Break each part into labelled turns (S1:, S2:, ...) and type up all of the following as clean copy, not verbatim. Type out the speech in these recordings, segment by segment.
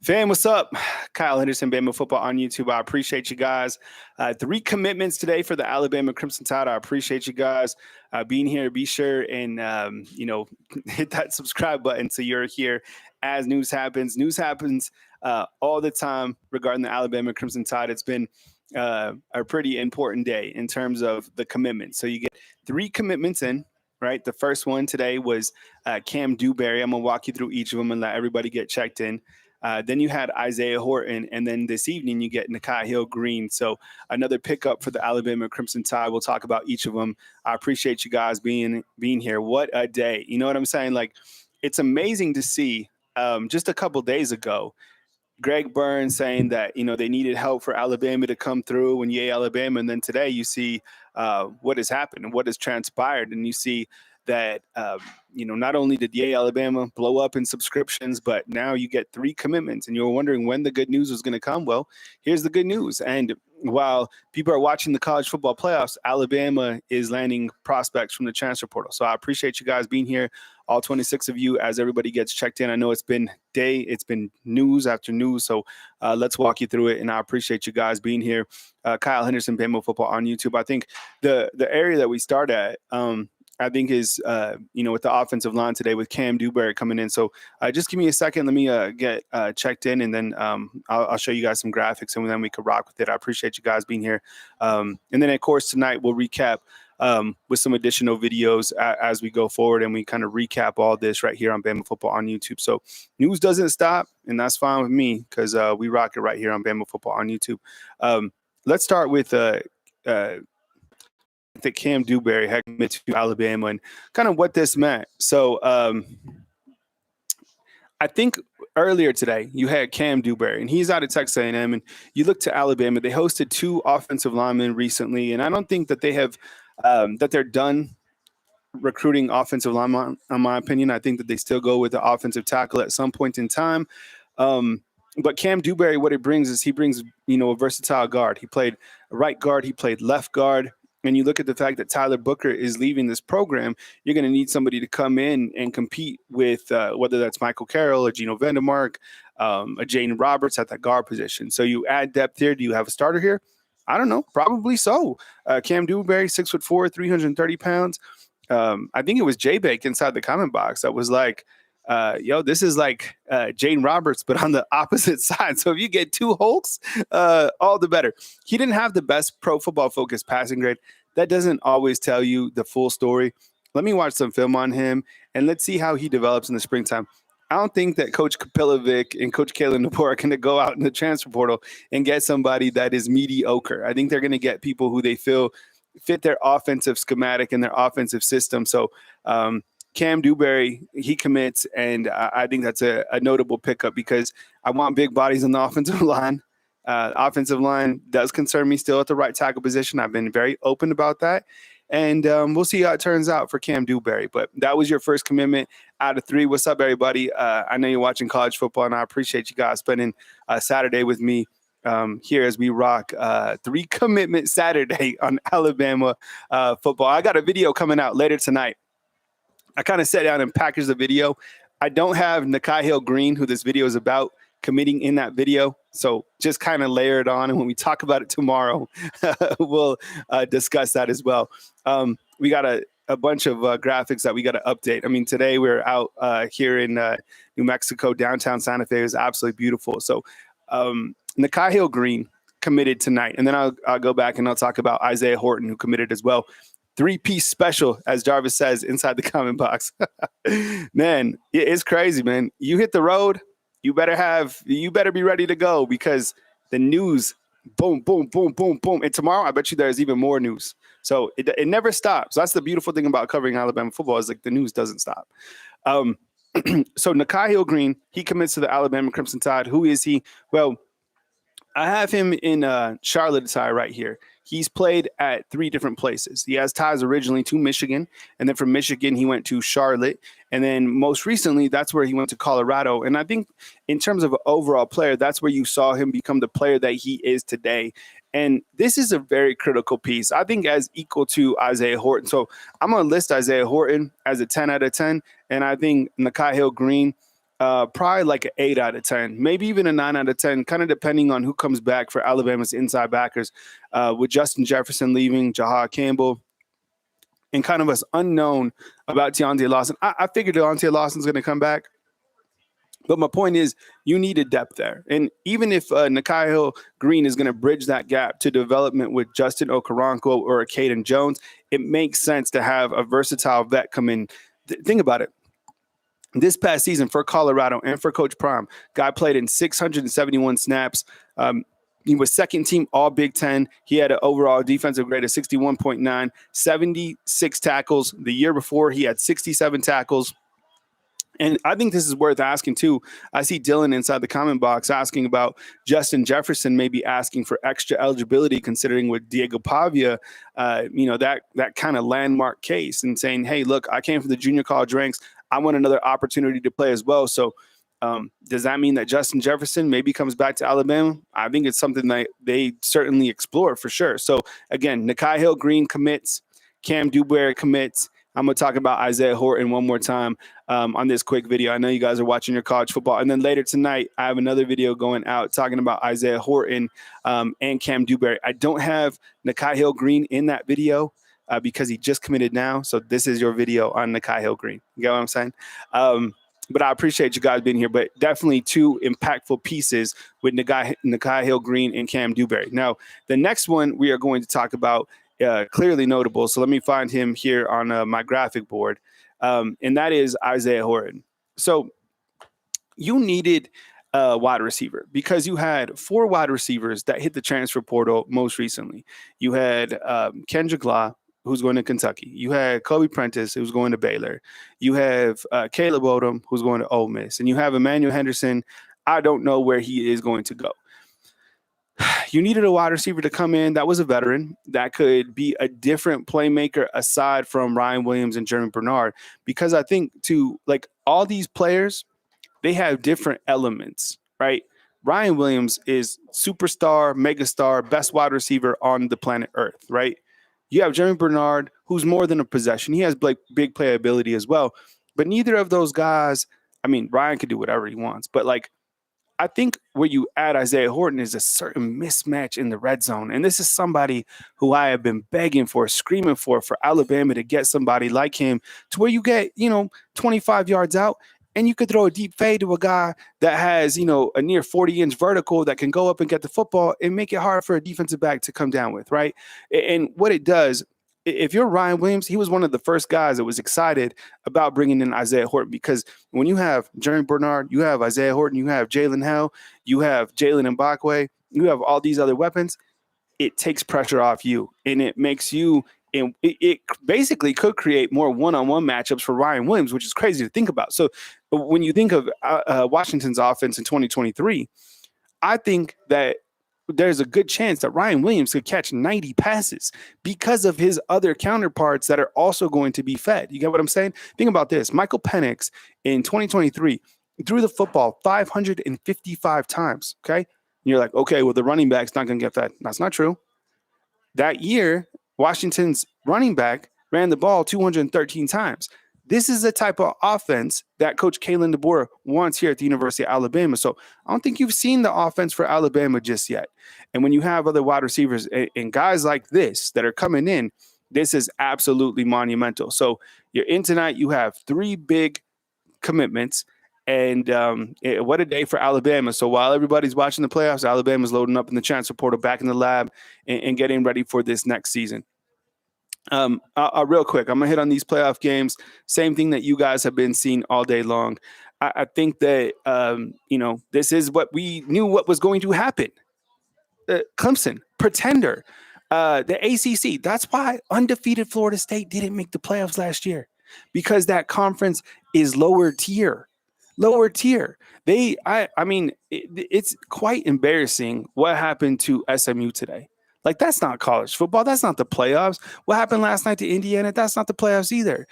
S1: Fam, what's up? Kyle Henderson, Bama Football on YouTube. I appreciate you guys. 3 commitments today for the Alabama Crimson Tide. I appreciate you guys being here. Be sure and, hit that subscribe button so you're here as news happens. News happens all the time regarding the Alabama Crimson Tide. It's been a pretty important day in terms of the commitments. So you get 3 commitments in. Right. The first one today was Cam Duberry. I'm going to walk you through each of them and let everybody get checked in. Then you had Isaiah Horton, and then this evening you get Nikhai Green. So another pickup for the Alabama Crimson Tide. We'll talk about each of them. I appreciate you guys being here. What a day. You know what I'm saying? Like, it's amazing to see just a couple days ago, Greg Burns saying that, they needed help for Alabama to come through and yay, Alabama. And then today you see what has happened and what has transpired. And you see that, not only did Yay Alabama blow up in subscriptions, but now you get 3 commitments and you're wondering when the good news was going to come. Well, here's the good news. And while people are watching the college football playoffs, Alabama is landing prospects from the transfer portal. So I appreciate you guys being here, all 26 of you, as everybody gets checked in. I know it's been news after news. So let's walk you through it. And I appreciate you guys being here. Kyle Henderson, Bama Football on YouTube. I think the area that we start at, I think is, with the offensive line today with Cam Duberry coming in. So just give me a second. Let me get checked in, and then I'll show you guys some graphics, and then we could rock with it. I appreciate you guys being here. And then, of course, tonight we'll recap with some additional videos as we go forward, and we kind of recap all this right here on Bama Football on YouTube. So news doesn't stop, and that's fine with me because we rock it right here on Bama Football on YouTube. Let's start with that Cam Duberry had committed to Alabama and kind of what this meant. So I think earlier today you had Cam Duberry, and he's out of Texas A&M, and you look to Alabama. They hosted 2 offensive linemen recently, and I don't think that they have that they're done recruiting offensive linemen, in my opinion. I think that they still go with the offensive tackle at some point in time. But Cam Duberry, what it brings is he brings, a versatile guard. He played right guard. He played left guard. And you look at the fact that Tyler Booker is leaving this program, you're going to need somebody to come in and compete with whether that's Michael Carroll or Geno Vandermark, a Jaden Roberts at that guard position. So you add depth here. Do you have a starter here? I don't know. Probably so. Cam Duberry, 6'4", 330 pounds. I think it was J-Bake inside the comment box that was like, this is like Jaden Roberts, but on the opposite side. So if you get 2 Hulks, all the better. He didn't have the best Pro Football Focus passing grade. That doesn't always tell you the full story. Let me watch some film on him, and let's see how he develops in the springtime. I don't think that Coach Kapilovic and Coach Kalen DeBoer are going to go out in the transfer portal and get somebody that is mediocre. I think they're going to get people who they feel fit their offensive schematic and their offensive system. So, Cam Duberry, he commits, and I think that's a notable pickup because I want big bodies on the offensive line. Offensive line does concern me still at the right tackle position. I've been very open about that, and we'll see how it turns out for Cam Duberry. But that was your first commitment out of 3. What's up, everybody? I know you're watching college football, and I appreciate you guys spending Saturday with me here as we rock 3 commitment Saturday on Alabama football. I got a video coming out later tonight. I kind of sat down and packaged the video. I don't have Nikhai Green, who this video is about, committing in that video. So just kind of layer it on. And when we talk about it tomorrow, we'll discuss that as well. We got a bunch of graphics that we got to update. I mean, today we're out here in New Mexico, downtown Santa Fe. It was absolutely beautiful. So Nikhai Green committed tonight. And then I'll go back and I'll talk about Isaiah Horton, who committed as well. 3-piece special, as Jarvis says inside the comment box. Man, it's crazy, man. You hit the road, you better be ready to go because the news, boom, boom, boom, boom, boom. And tomorrow, I bet you there's even more news. So it never stops. That's the beautiful thing about covering Alabama football is like the news doesn't stop. So Nikhai Green, he commits to the Alabama Crimson Tide. Who is he? Well, I have him in Charlotte attire right here. He's played at 3 different places. He has ties originally to Michigan, and then from Michigan, he went to Charlotte. And then most recently, that's where he went to Colorado. And I think in terms of an overall player, that's where you saw him become the player that he is today. And this is a very critical piece, I think, as equal to Isaiah Horton. So I'm going to list Isaiah Horton as a 10 out of 10. And I think Nikhai Green probably like an 8 out of 10, maybe even a 9 out of 10, kind of depending on who comes back for Alabama's inside backers, with Justin Jefferson leaving, Jahad Campbell, and kind of us unknown about Deontay Lawson. I figured Deontay Lawson's going to come back. But my point is, you need a depth there. And even if Nikhai Green is going to bridge that gap to development with Justin Okoronkwo or Caden Jones, it makes sense to have a versatile vet come in. Think about it. This past season for Colorado and for Coach Prime, guy played in 671 snaps. He was second team all Big Ten. He had an overall defensive grade of 61.9, 76 tackles. The year before, he had 67 tackles. And I think this is worth asking, too. I see Dylan inside the comment box asking about Justin Jefferson maybe asking for extra eligibility, considering with Diego Pavia, that kind of landmark case, and saying, hey, look, I came from the junior college ranks. I want another opportunity to play as well. So does that mean that Justin Jefferson maybe comes back to Alabama? I think it's something that they certainly explore for sure. So, again, Nikhai Green commits, Cam Duberry commits. I'm going to talk about Isaiah Horton one more time on this quick video. I know you guys are watching your college football. And then later tonight, I have another video going out talking about Isaiah Horton and Cam Duberry. I don't have Nikhai Green in that video because he just committed now. So this is your video on Nikhai Green. You get what I'm saying? But I appreciate you guys being here. But definitely two impactful pieces with Nikhai Green and Cam Duberry. Now, the next one we are going to talk about, clearly notable. So let me find him here on my graphic board. And that is Isaiah Horton. So you needed a wide receiver because you had 4 wide receivers that hit the transfer portal most recently. You had Kendrick Law, who's going to Kentucky. You had Kobe Prentice, who's going to Baylor. You have Caleb Odom, who's going to Ole Miss. And you have Emmanuel Henderson. I don't know where he is going to go. You needed a wide receiver to come in that was a veteran, that could be a different playmaker aside from Ryan Williams and Jeremy Bernard, because I think all these players, they have different elements, right? Ryan Williams is superstar, megastar, best wide receiver on the planet Earth, right? You have Jeremy Bernard, who's more than a possession. He has big playability as well. But neither of those guys, I mean, Ryan could do whatever he wants, but I think where you add Isaiah Horton is a certain mismatch in the red zone. And this is somebody who I have been begging for, screaming for Alabama to get somebody like him to where you get, 25 yards out and you could throw a deep fade to a guy that has, a near 40-inch vertical that can go up and get the football and make it hard for a defensive back to come down with, right? And what it does, if you're Ryan Williams, he was one of the first guys that was excited about bringing in Isaiah Horton, because when you have Jeremy Bernard, you have Isaiah Horton, you have Jalen Hell, you have Jalen Mbakwe, you have all these other weapons, it takes pressure off you, and it makes you – and it basically could create more one-on-one matchups for Ryan Williams, which is crazy to think about. So when you think of Washington's offense in 2023, I think that there's a good chance that Ryan Williams could catch 90 passes because of his other counterparts that are also going to be fed. You get what I'm saying? Think about this. Michael Penix in 2023 threw the football 555 times, okay? And you're like, okay, well, the running back's not going to get fed. That's not true. That year, Washington's running back ran the ball 213 times. This is the type of offense that Coach Kalen DeBoer wants here at the University of Alabama. So I don't think you've seen the offense for Alabama just yet. And when you have other wide receivers and guys like this that are coming in, this is absolutely monumental. So you're in tonight. You have 3 big commitments. And what a day for Alabama. So while everybody's watching the playoffs, Alabama's loading up in the transfer portal, back in the lab, and getting ready for this next season. Real quick, I'm going to hit on these playoff games. Same thing that you guys have been seeing all day long. I think that, this is what we knew what was going to happen. Clemson, pretender, the ACC. That's why undefeated Florida State didn't make the playoffs last year, because that conference is lower tier. It's quite embarrassing what happened to SMU today. That's not college football. That's not the playoffs. What happened last night to Indiana? That's not the playoffs either.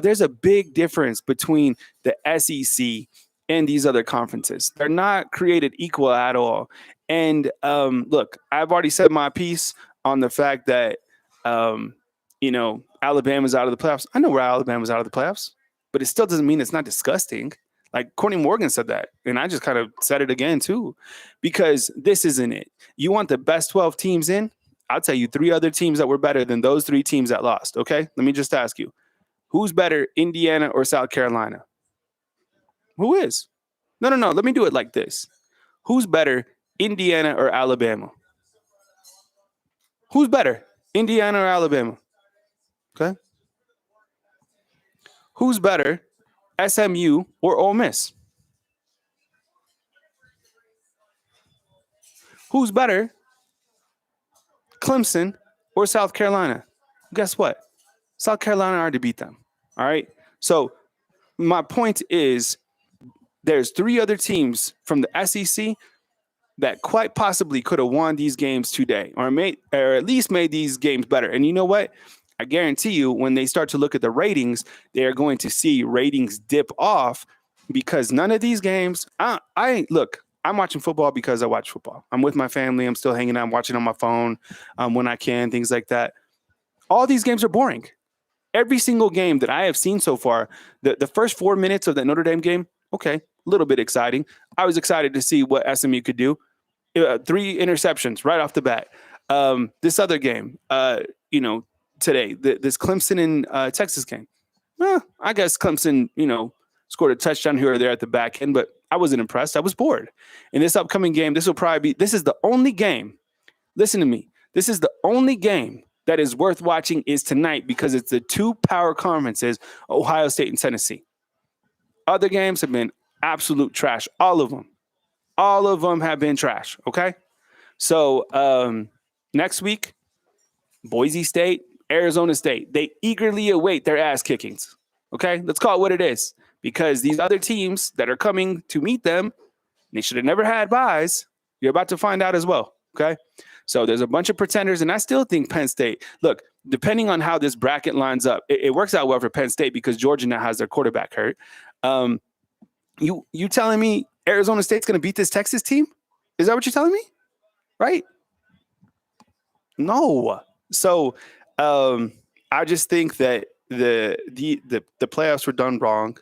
S1: There's a big difference between the SEC and these other conferences. They're not created equal at all. And look, I've already said my piece on the fact that, Alabama's out of the playoffs. I know where Alabama's out of the playoffs, but it still doesn't mean it's not disgusting. Like Courtney Morgan said that, and I just kind of said it again too, because this isn't it. You want the best 12 teams in? I'll tell you 3 other teams that were better than those 3 teams that lost. Okay, let me just ask you, who's better, Indiana or South Carolina? Who is? No. Let me do it like this. Who's better, Indiana or Alabama? Who's better, Indiana or Alabama? Okay. Who's better, SMU or Ole Miss? Who's better, Clemson or South Carolina? Guess what? South Carolina already beat them. All right. So my point is there's 3 other teams from the SEC that quite possibly could have won these games today, or at least made these games better. And you know what? I guarantee you, when they start to look at the ratings, they are going to see ratings dip off because none of these games. Look. I'm watching football because I watch football. I'm with my family. I'm still hanging out, I'm watching on my phone when I can, things like that. All these games are boring. Every single game that I have seen so far, the first 4 minutes of that Notre Dame game, okay, a little bit exciting. I was excited to see what SMU could do. 3 interceptions right off the bat. This other game, today, this Clemson and Texas game. I guess Clemson, scored a touchdown here or there at the back end, but I wasn't impressed. I was bored. In this upcoming game, this is the only game. Listen to me. This is the only game that is worth watching is tonight because it's the 2 power conferences, Ohio State and Tennessee. Other games have been absolute trash. All of them. All of them have been trash. Okay. So next week, Boise State, Arizona State, they eagerly await their ass kickings. Okay. Let's call it what it is, because these other teams that are coming to meet them, they should have never had buys. You're about to find out as well. Okay. So there's a bunch of pretenders, and I still think Penn State, look, depending on how this bracket lines up, it works out well for Penn State because Georgia now has their quarterback hurt. You telling me Arizona State's going to beat this Texas team? Is that what you're telling me? Right? No. So I just think that the playoffs were done wrong.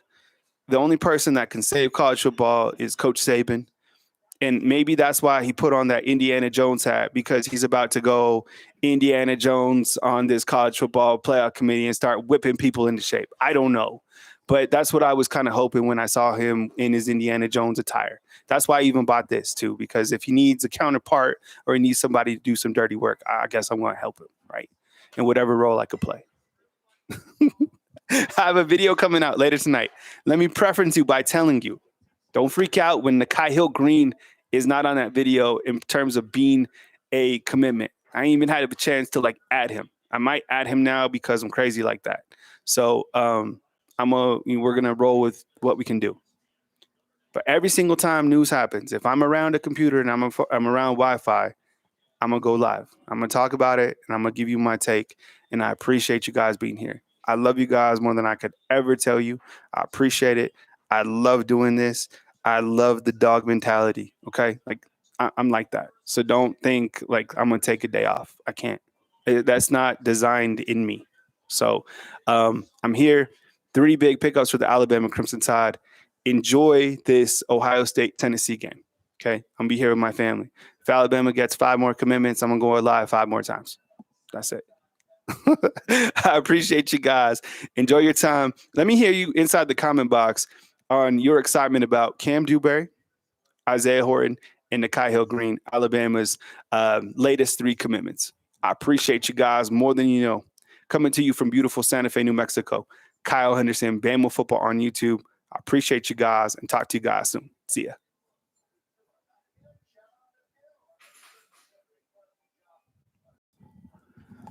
S1: The only person that can save college football is Coach Saban. And maybe that's why he put on that Indiana Jones hat, because he's about to go Indiana Jones on this college football playoff committee and start whipping people into shape. I don't know. But that's what I was kind of hoping when I saw him in his Indiana Jones attire. That's why I even bought this too, because if he needs a counterpart or he needs somebody to do some dirty work, I guess I'm going to help him, right? In whatever role I could play. I have a video coming out later tonight. Let me preference you by telling you, don't freak out when Nikhai Green is not on that video in terms of being a commitment. I ain't even had a chance to add him. I might add him now because I'm crazy like that. So we're gonna roll with what we can do. But every single time news happens, if I'm around a computer and I'm around Wi-Fi, I'm gonna go live. I'm gonna talk about it and I'm gonna give you my take. And I appreciate you guys being here. I love you guys more than I could ever tell you. I appreciate it. I love doing this. I love the dog mentality. Okay. I'm like that. So don't think I'm going to take a day off. I can't. That's not designed in me. So I'm here. 3 big pickups for the Alabama Crimson Tide. Enjoy this Ohio State Tennessee game. Okay. I'm going to be here with my family. If Alabama gets 5 more commitments, I'm going to go live 5 more times. That's it. I appreciate you guys. Enjoy your time. Let me hear you inside the comment box on your excitement about Cam Duberry, Isaiah Horton, and Nikhai Green, Alabama's latest 3 commitments. I appreciate you guys more than you know. Coming to you from beautiful Santa Fe, New Mexico, Kyle Henderson, Bama Football on YouTube. I appreciate you guys and talk to you guys soon. See ya.